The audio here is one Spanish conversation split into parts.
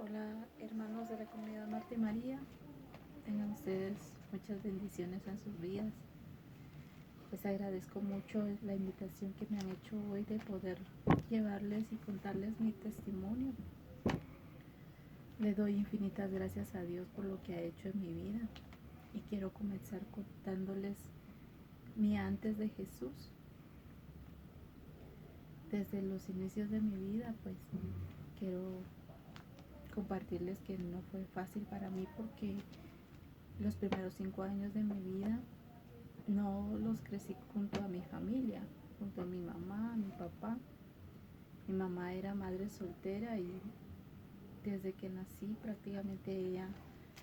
Hola hermanos de la comunidad Marta y María, tengan ustedes muchas bendiciones en sus vidas. Les agradezco mucho la invitación que me han hecho hoy de poder llevarles y contarles mi testimonio. Le doy infinitas gracias a Dios por lo que ha hecho en mi vida y quiero comenzar contándoles mi antes de Jesús. Desde los inicios de mi vida, pues quiero compartirles que no fue fácil para mí porque los primeros 5 años de mi vida no los crecí junto a mi familia, junto a mi mamá, a mi papá. Mi mamá era madre soltera y desde que nací prácticamente ella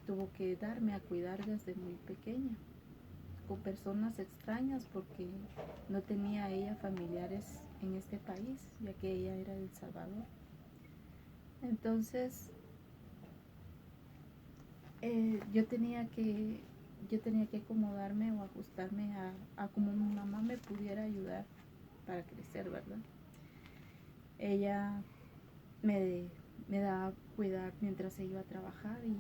tuvo que darme a cuidar desde muy pequeña, con personas extrañas porque no tenía ella familiares en este país, ya que ella era de El Salvador. Entonces yo tenía que acomodarme o ajustarme a cómo mi mamá me pudiera ayudar para crecer, ¿verdad? Ella me daba a cuidar mientras se iba a trabajar y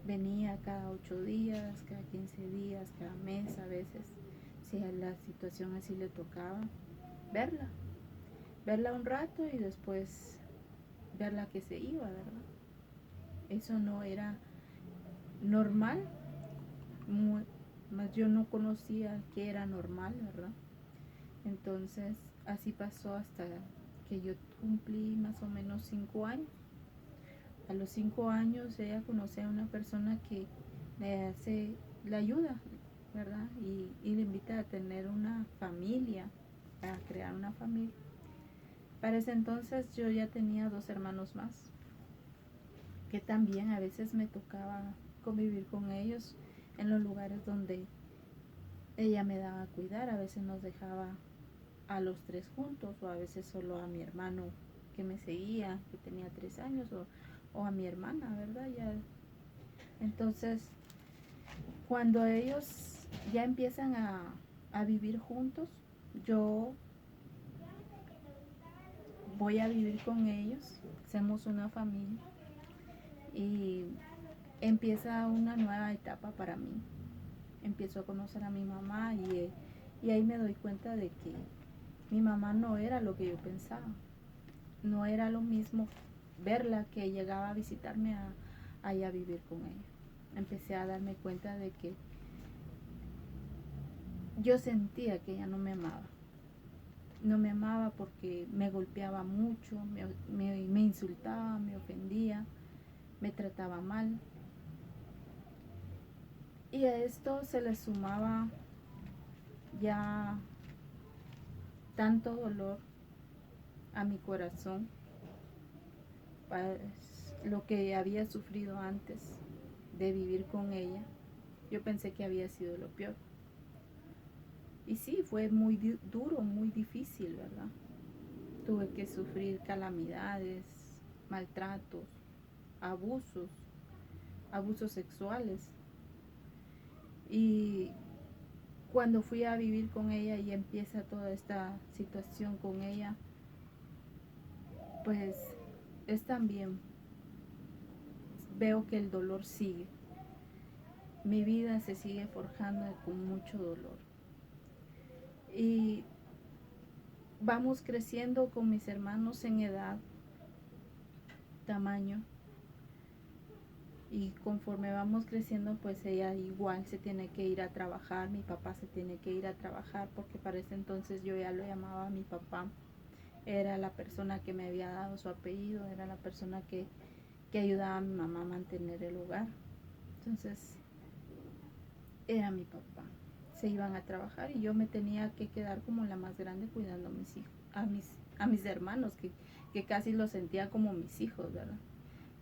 venía cada 8 días, cada 15 días, cada mes a veces, si a la situación así le tocaba, verla un rato y después verla que se iba, ¿verdad? Eso no era normal, más yo no conocía que era normal, ¿verdad? Entonces así pasó hasta que yo cumplí más o menos 5 años. A los 5 años ella conoce a una persona que le ayuda, ¿verdad? Y le invita a tener una familia, a crear una familia. Para ese entonces yo ya tenía 2 hermanos más, que también a veces me tocaba convivir con ellos en los lugares donde ella me daba a cuidar. A veces nos dejaba a los 3 juntos, o a veces solo a mi hermano que me seguía, que tenía 3 años, o a mi hermana, ¿verdad? Ya. Entonces, cuando ellos ya empiezan a vivir juntos, yo voy a vivir con ellos, hacemos una familia y empieza una nueva etapa para mí. Empiezo a conocer a mi mamá y ahí me doy cuenta de que mi mamá no era lo que yo pensaba. No era lo mismo verla que llegaba a visitarme allá a vivir con ella. Empecé a darme cuenta de que yo sentía que ella no me amaba. No me amaba porque me golpeaba mucho, me insultaba, me ofendía, me trataba mal. Y a esto se le sumaba ya tanto dolor a mi corazón, pues, lo que había sufrido antes de vivir con ella. Yo pensé que había sido lo peor. Y sí, fue muy duro, muy difícil, ¿verdad? Tuve que sufrir calamidades, maltratos, abusos, abusos sexuales. Y cuando fui a vivir con ella y empieza toda esta situación con ella, pues es también, veo que el dolor sigue. Mi vida se sigue forjando con mucho dolor. Y vamos creciendo con mis hermanos en edad, tamaño, y conforme vamos creciendo, pues ella igual se tiene que ir a trabajar, mi papá se tiene que ir a trabajar, porque para ese entonces yo ya lo llamaba a mi papá. Era la persona que me había dado su apellido, era la persona que ayudaba a mi mamá a mantener el hogar. Entonces era mi papá. Se iban a trabajar y yo me tenía que quedar como la más grande cuidando a mis hijos, a mis hermanos, que casi los sentía como mis hijos, ¿verdad?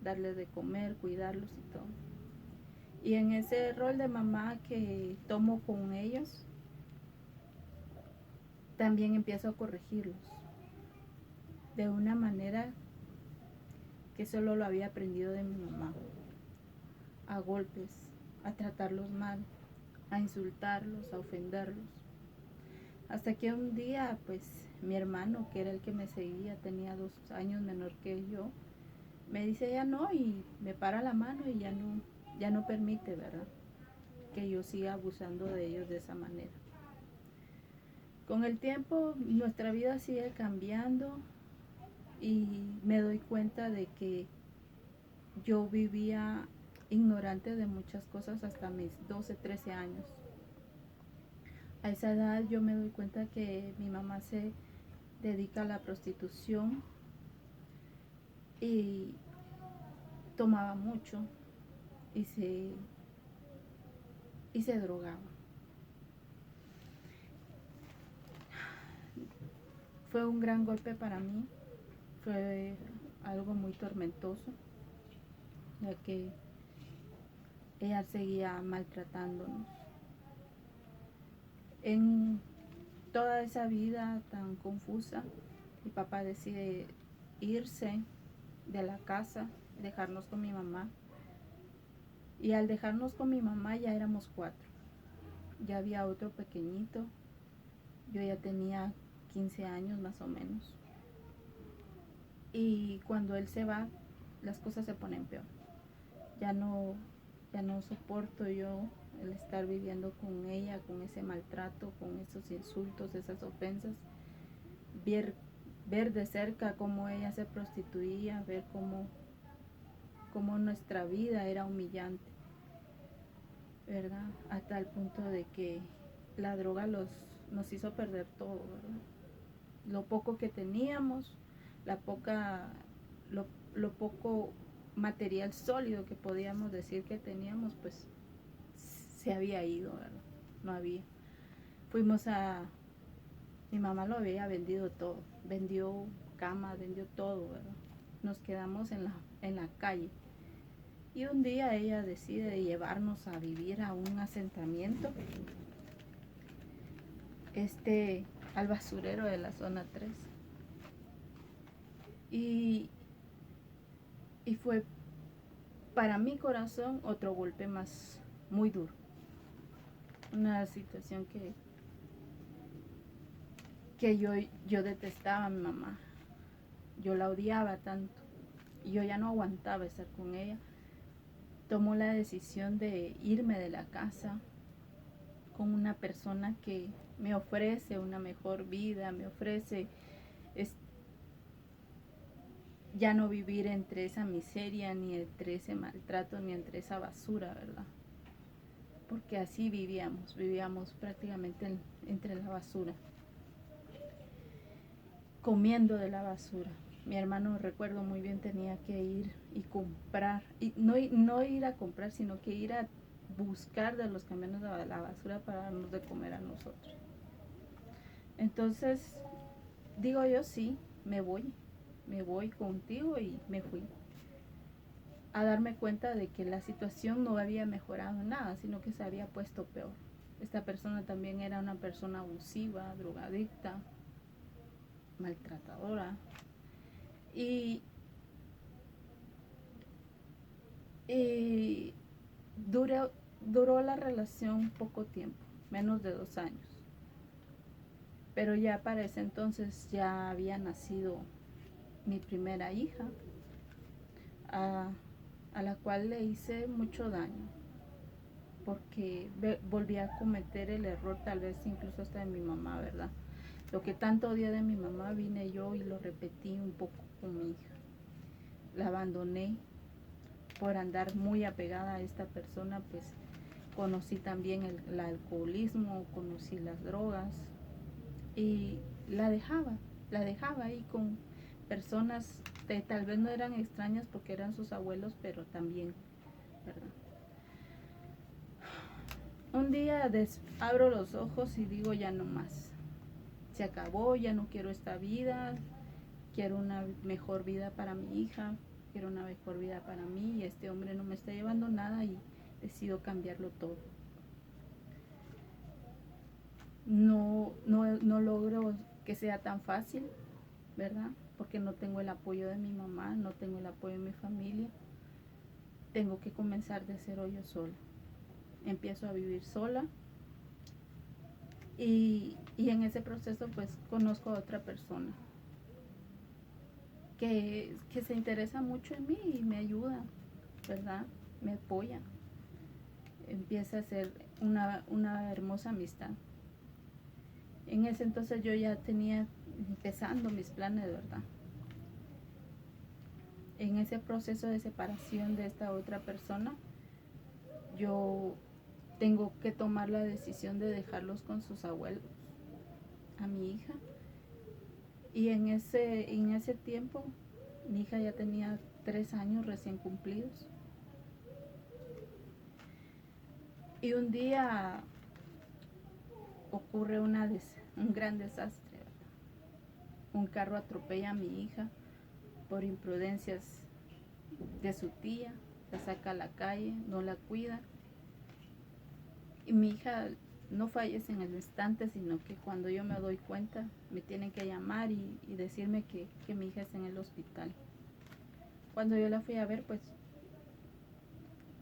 Darles de comer, cuidarlos y todo. Y en ese rol de mamá que tomo con ellos, también empiezo a corregirlos de una manera que solo lo había aprendido de mi mamá, a golpes, a tratarlos mal, a insultarlos, a ofenderlos. Hasta que un día, pues, mi hermano, que era el que me seguía, tenía 2 años menor que yo, me dice ya no y me para la mano y ya no permite, ¿verdad? Que yo siga abusando de ellos de esa manera. Con el tiempo nuestra vida sigue cambiando y me doy cuenta de que yo vivía ignorante de muchas cosas hasta mis 12, 13 años. A esa edad yo me doy cuenta que mi mamá se dedica a la prostitución y tomaba mucho y se drogaba. Fue un gran golpe para mí, fue algo muy tormentoso, ya que ella seguía maltratándonos. En toda esa vida tan confusa, mi papá decide irse de la casa, dejarnos con mi mamá. Y al dejarnos con mi mamá ya éramos 4. Ya había otro pequeñito. Yo ya tenía 15 años más o menos. Y cuando él se va, las cosas se ponen peor. Ya no soporto yo el estar viviendo con ella, con ese maltrato, con esos insultos, esas ofensas. Ver de cerca cómo ella se prostituía, ver cómo nuestra vida era humillante, ¿verdad? Hasta el punto de que la droga nos hizo perder todo, ¿verdad? Lo poco que teníamos, lo poco material sólido que podíamos decir que teníamos, pues se había ido, ¿verdad? No había. Mi mamá lo había vendido todo, vendió cama, vendió todo, ¿verdad? Nos quedamos en la calle. Y un día ella decide llevarnos a vivir a un asentamiento, al basurero de la zona 3. Y fue para mi corazón otro golpe más muy duro. Una situación que yo detestaba a mi mamá. Yo la odiaba tanto. Y yo ya no aguantaba estar con ella. Tomó la decisión de irme de la casa con una persona que me ofrece una mejor vida, me ofrece ya no vivir entre esa miseria, ni entre ese maltrato, ni entre esa basura, ¿verdad? Porque así vivíamos prácticamente entre la basura, comiendo de la basura. Mi hermano, recuerdo muy bien, tenía que ir y comprar, y no ir a comprar, sino que ir a buscar de los camiones de la basura para darnos de comer a nosotros. Entonces, digo yo, sí, me voy contigo, y me fui a darme cuenta de que la situación no había mejorado nada, sino que se había puesto peor. Esta persona también era una persona abusiva, drogadicta, maltratadora. Y duró la relación poco tiempo, menos de 2 años. Pero ya para ese entonces ya había nacido mi primera hija, a la cual le hice mucho daño, porque volví a cometer el error, tal vez incluso hasta de mi mamá, ¿verdad? Lo que tanto odié de mi mamá, vine yo y lo repetí un poco con mi hija. La abandoné por andar muy apegada a esta persona, pues conocí también el alcoholismo, conocí las drogas y la dejaba ahí con personas que tal vez no eran extrañas porque eran sus abuelos, pero también, ¿verdad? Un día abro los ojos y digo, ya no más, se acabó, ya no quiero esta vida, quiero una mejor vida para mi hija, quiero una mejor vida para mí, y este hombre no me está llevando nada, y decido cambiarlo todo. No logro que sea tan fácil, ¿verdad? Porque no tengo el apoyo de mi mamá, no tengo el apoyo de mi familia. Tengo que comenzar de cero yo sola. Empiezo a vivir sola, y en ese proceso pues conozco a otra persona. que se interesa mucho en mí y me ayuda, ¿verdad? Me apoya. Empieza a ser una hermosa amistad. En ese entonces yo ya tenía empezando mis planes, ¿verdad? En ese proceso de separación de esta otra persona, yo tengo que tomar la decisión de dejarlos con sus abuelos, a mi hija. Y en ese tiempo, mi hija ya tenía 3 años recién cumplidos. Y un día ocurre un gran desastre, ¿verdad? Un carro atropella a mi hija por imprudencias de su tía, la saca a la calle, no la cuida. Y mi hija no fallece en el instante, sino que cuando yo me doy cuenta, me tienen que llamar y decirme que mi hija está en el hospital. Cuando yo la fui a ver, pues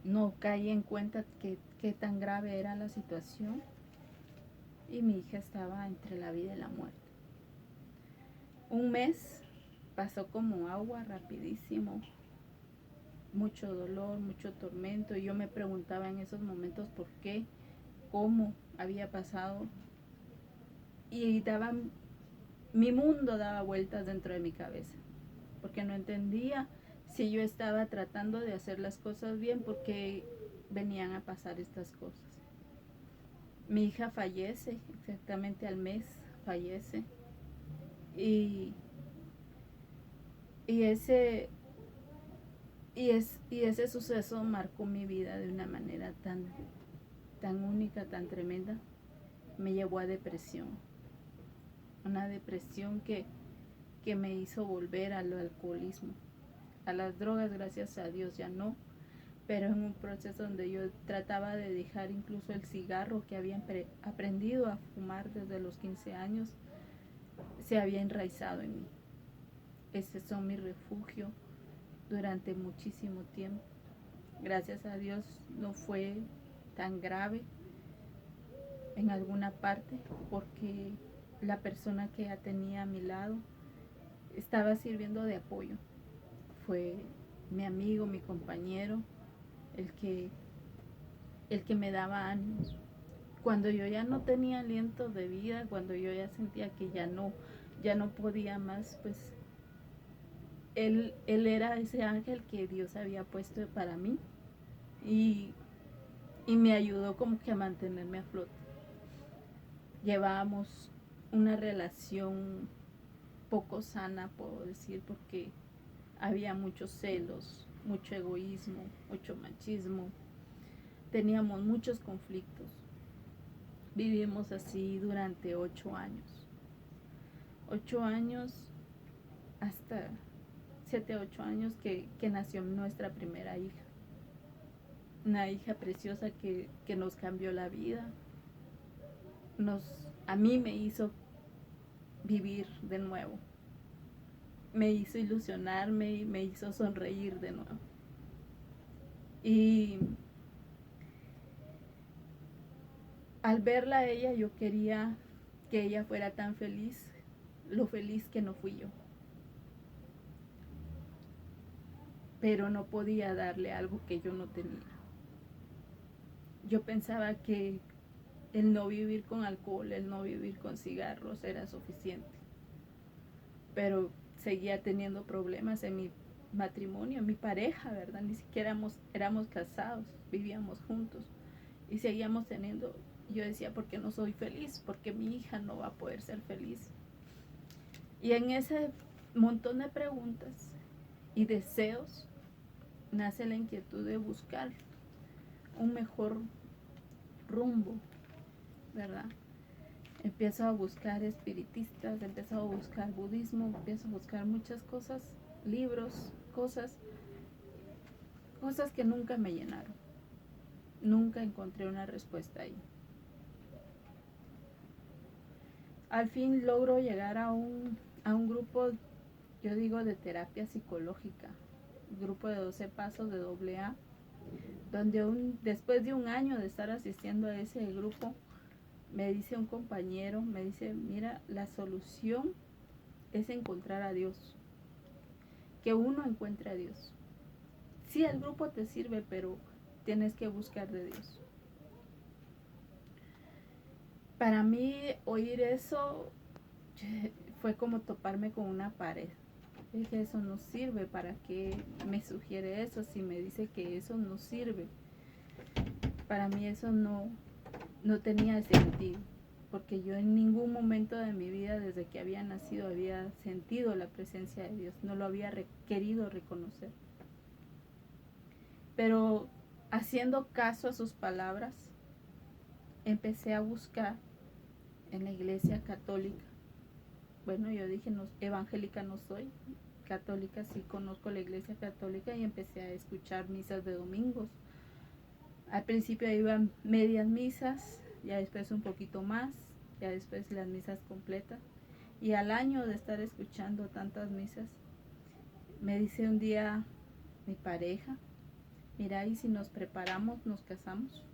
no caí en cuenta qué tan grave era la situación. Y mi hija estaba entre la vida y la muerte. Un mes pasó como agua, rapidísimo. Mucho dolor, mucho tormento. Y yo me preguntaba en esos momentos por qué, cómo había pasado. Y mi mundo daba vueltas dentro de mi cabeza. Porque no entendía si yo estaba tratando de hacer las cosas bien, porque venían a pasar estas cosas. Mi hija fallece, exactamente al mes fallece. Y ese suceso marcó mi vida de una manera tan única, tan tremenda. Me llevó a depresión. Una depresión que me hizo volver al alcoholismo. A las drogas, gracias a Dios, ya no. Pero en un proceso donde yo trataba de dejar incluso el cigarro que había aprendido a fumar desde los 15 años, se había enraizado en mí. Ese son mi refugio durante muchísimo tiempo. Gracias a Dios no fue tan grave en alguna parte, porque la persona que ya tenía a mi lado estaba sirviendo de apoyo. Fue mi amigo, mi compañero, el que me daba ánimos. Cuando yo ya no tenía aliento de vida, cuando yo ya sentía que ya no podía más, pues él era ese ángel que Dios había puesto para mí y me ayudó como que a mantenerme a flote. Llevábamos una relación poco sana, puedo decir, porque había muchos celos, mucho egoísmo, mucho machismo. Teníamos muchos conflictos. Vivimos así durante 8 años. 8 años, hasta 7, 8 años que nació nuestra primera hija. Una hija preciosa que nos cambió la vida. A mí me hizo vivir de nuevo. Me hizo ilusionarme y me hizo sonreír de nuevo. Y al verla a ella, yo quería que ella fuera tan feliz, lo feliz que no fui yo. Pero no podía darle algo que yo no tenía. Yo pensaba que el no vivir con alcohol, el no vivir con cigarros era suficiente. Pero seguía teniendo problemas en mi matrimonio, en mi pareja, ¿verdad? Ni siquiera éramos casados, vivíamos juntos y seguíamos teniendo. Yo decía, ¿por qué no soy feliz? Porque mi hija no va a poder ser feliz. Y en ese montón de preguntas y deseos nace la inquietud de buscar un mejor rumbo, ¿verdad? Empiezo a buscar espiritistas, empiezo a buscar budismo, empiezo a buscar muchas cosas, libros, cosas que nunca me llenaron. Nunca encontré una respuesta ahí. Al fin logro llegar a un grupo, yo digo, de terapia psicológica, grupo de 12 pasos de AA, donde después de un año de estar asistiendo a ese grupo, me dice un compañero, me dice, mira, la solución es encontrar a Dios. que uno encuentre a Dios. Sí, el grupo te sirve, pero tienes que buscar de Dios. Para mí oír eso fue como toparme con una pared. Dije, eso no sirve, ¿para qué me sugiere eso si me dice que eso no sirve? Para mí eso no tenía sentido, porque yo en ningún momento de mi vida, desde que había nacido, había sentido la presencia de Dios, no lo había querido reconocer. Pero haciendo caso a sus palabras, empecé a buscar en la iglesia católica. Bueno, yo dije, no, evangélica no soy, católica sí conozco la iglesia católica, y empecé a escuchar misas de domingos. Al principio iban medias misas, ya después un poquito más, ya después las misas completas. Y al año de estar escuchando tantas misas, me dice un día mi pareja, mira, y si nos preparamos, nos casamos,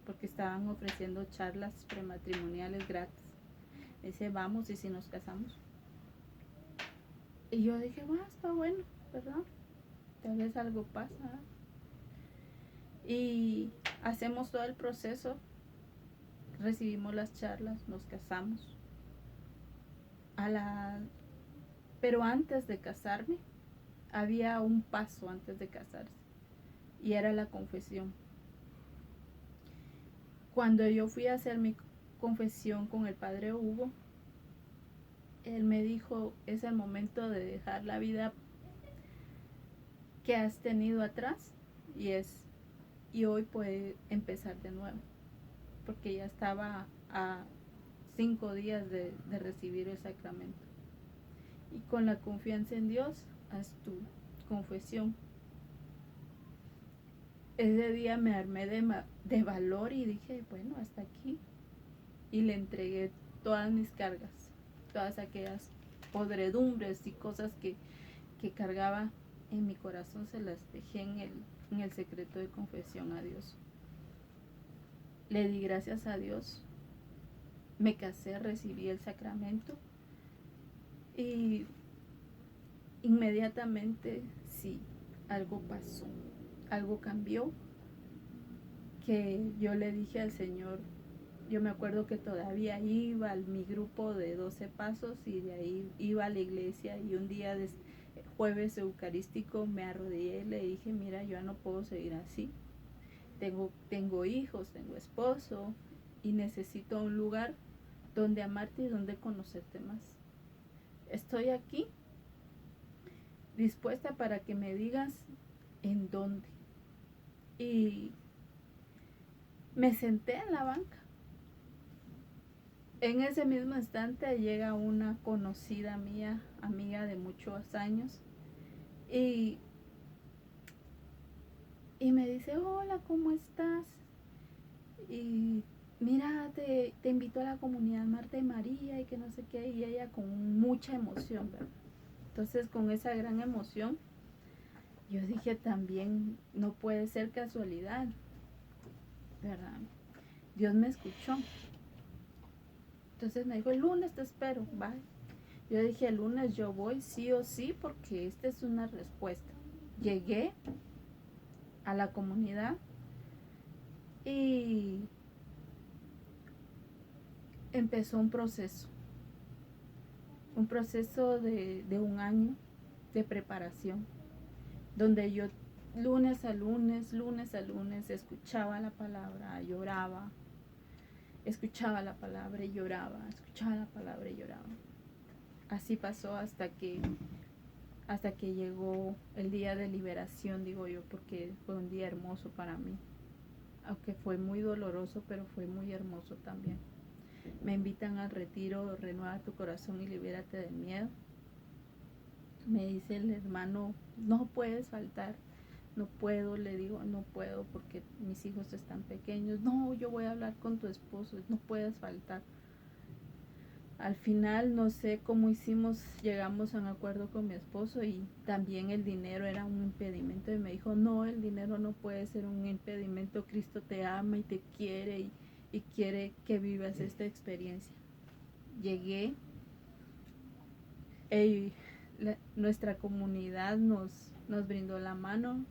porque estaban ofreciendo charlas prematrimoniales gratis. Me dice, vamos, y si nos casamos. Y yo dije, bueno, está bueno, ¿verdad? Tal vez algo pasa, ¿verdad? Y hacemos todo el proceso, recibimos las charlas, nos casamos. Pero antes de casarme, había un paso antes de casarse, y era la confesión. Cuando yo fui a hacer mi confesión con el padre Hugo, él me dijo, es el momento de dejar la vida que has tenido atrás, y hoy puede empezar de nuevo, porque ya estaba a 5 días de recibir el sacramento. Y con la confianza en Dios, haz tu confesión. Ese día me armé de valor y dije, bueno, hasta aquí. Y le entregué todas mis cargas, todas aquellas podredumbres y cosas que cargaba en mi corazón, se las dejé en el secreto de confesión a Dios. Le di gracias a Dios, me casé, recibí el sacramento, y inmediatamente sí, algo pasó, algo cambió, que yo le dije al Señor. Yo me acuerdo que todavía iba a mi grupo de 12 pasos, y de ahí iba a la iglesia, y un día de jueves eucarístico me arrodillé y le dije, mira, yo ya no puedo seguir así. Tengo hijos, tengo esposo, y necesito un lugar donde amarte y donde conocerte más. Estoy aquí dispuesta para que me digas en dónde. Y me senté en la banca. En ese mismo instante llega una conocida mía, amiga de muchos años, y me dice, hola, ¿cómo estás? Y mira, te invito a la comunidad Marta y María, y que no sé qué, y ella con mucha emoción, ¿verdad? Entonces, con esa gran emoción, yo dije también, no puede ser casualidad, ¿verdad? Dios me escuchó. Entonces me dijo, el lunes te espero, bye. Yo dije, el lunes yo voy sí o sí, porque esta es una respuesta. Llegué a la comunidad y empezó un proceso de un año de preparación, donde yo lunes a lunes escuchaba la palabra, lloraba, escuchaba la palabra y lloraba, escuchaba la palabra y lloraba. Así pasó hasta que llegó el día de liberación, digo yo, porque fue un día hermoso para mí, aunque fue muy doloroso, pero fue muy hermoso también. Me invitan al retiro, renueva tu corazón y libérate del miedo. Me dice el hermano, no puedes faltar. No puedo, le digo, no puedo porque mis hijos están pequeños. No, yo voy a hablar con tu esposo, no puedes faltar. Al final no sé cómo hicimos, llegamos a un acuerdo con mi esposo, y también el dinero era un impedimento, y me dijo, no, el dinero no puede ser un impedimento, Cristo te ama y te quiere, y quiere que vivas esta experiencia. Llegué, nuestra comunidad nos brindó la mano,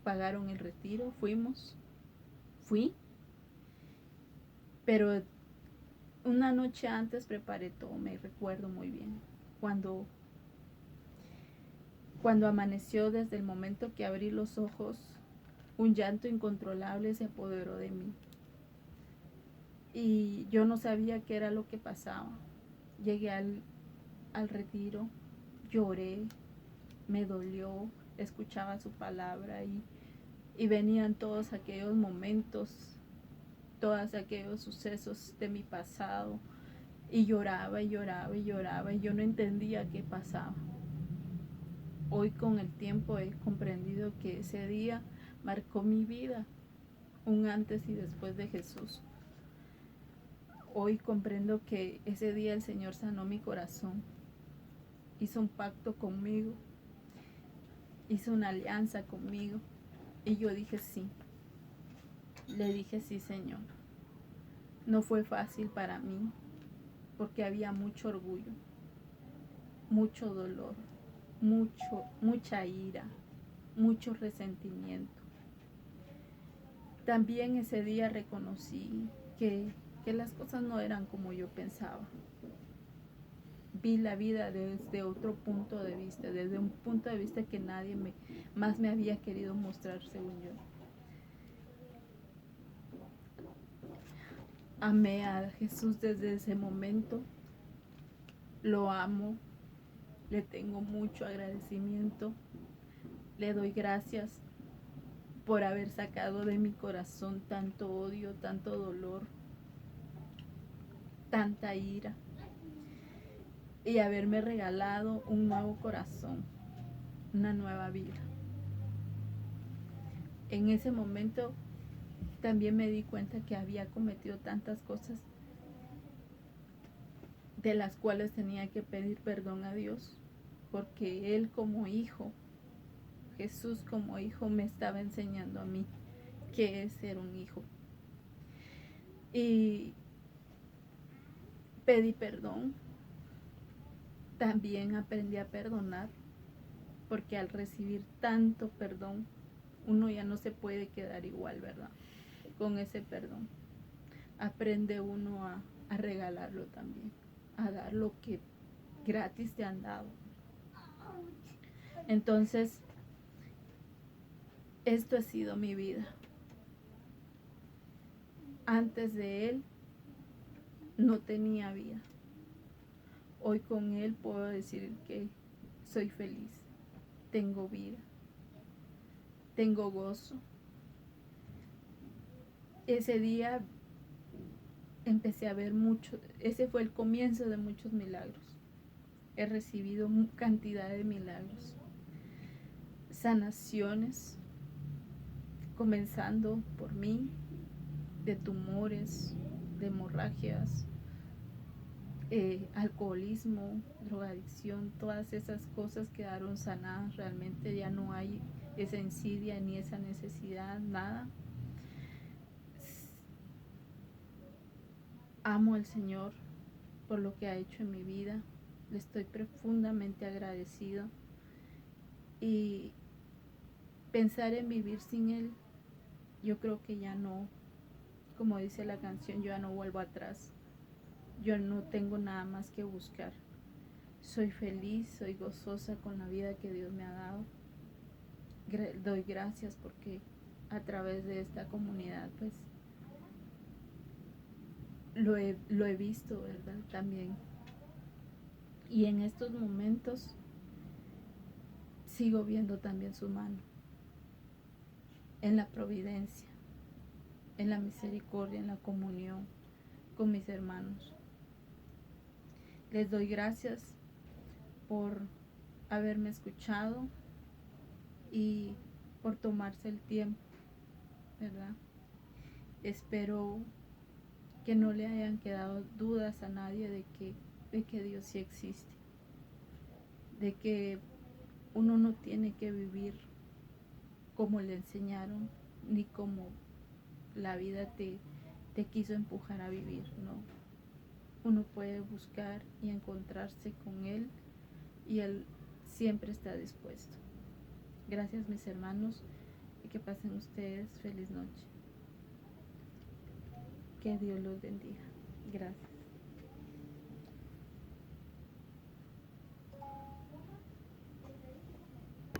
pagaron el retiro, fui, pero una noche antes preparé todo, me recuerdo muy bien, cuando amaneció, desde el momento que abrí los ojos, un llanto incontrolable se apoderó de mí. Y yo no sabía qué era lo que pasaba. Llegué al retiro, lloré, me dolió, escuchaba su palabra y venían todos aquellos momentos, todos aquellos sucesos de mi pasado. Y lloraba y lloraba y lloraba y yo no entendía qué pasaba. Hoy con el tiempo he comprendido que ese día marcó mi vida, un antes y después de Jesús. Hoy comprendo que ese día el Señor sanó mi corazón, hizo un pacto conmigo, hizo una alianza conmigo y yo dije sí. Le dije sí, Señor. No fue fácil para mí porque había mucho orgullo, mucho dolor, mucha ira, mucho resentimiento. También ese día reconocí que las cosas no eran como yo pensaba. Vi la vida desde otro punto de vista, desde un punto de vista que nadie más me había querido mostrar, según yo. Amé a Jesús desde ese momento, lo amo, le tengo mucho agradecimiento, le doy gracias por haber sacado de mi corazón tanto odio, tanto dolor, tanta ira y haberme regalado un nuevo corazón, una nueva vida. En ese momento también me di cuenta que había cometido tantas cosas de las cuales tenía que pedir perdón a Dios, porque Él como hijo, Jesús como hijo, me estaba enseñando a mí qué es ser un hijo. Y pedí perdón. También aprendí a perdonar, porque al recibir tanto perdón, uno ya no se puede quedar igual, ¿verdad? Con ese perdón. Aprende uno a regalarlo también, a dar lo que gratis te han dado. Entonces, esto ha sido mi vida. Antes de Él, no tenía vida. Hoy con Él puedo decir que soy feliz, tengo vida, tengo gozo. Ese día empecé a ver mucho, ese fue el comienzo de muchos milagros. He recibido cantidad de milagros, sanaciones, comenzando por mí, de tumores, de hemorragias, alcoholismo, drogadicción, todas esas cosas quedaron sanadas. Realmente ya no hay esa insidia ni esa necesidad, nada. Amo al Señor por lo que ha hecho en mi vida. Le estoy profundamente agradecido. Y pensar en vivir sin Él, yo creo que ya no, como dice la canción, yo ya no vuelvo atrás. Yo no tengo nada más que buscar. Soy feliz, soy gozosa con la vida que Dios me ha dado. Doy gracias porque a través de esta comunidad pues lo he visto, ¿verdad? También. Y en estos momentos sigo viendo también su mano en la providencia, en la misericordia, en la comunión con mis hermanos. Les doy gracias por haberme escuchado y por tomarse el tiempo, ¿verdad? Espero que no le hayan quedado dudas a nadie de que Dios sí existe, de que uno no tiene que vivir como le enseñaron ni como la vida te quiso empujar a vivir, ¿no? Uno puede buscar y encontrarse con Él y Él siempre está dispuesto. Gracias, mis hermanos, y que pasen ustedes feliz noche. Que Dios los bendiga. Gracias.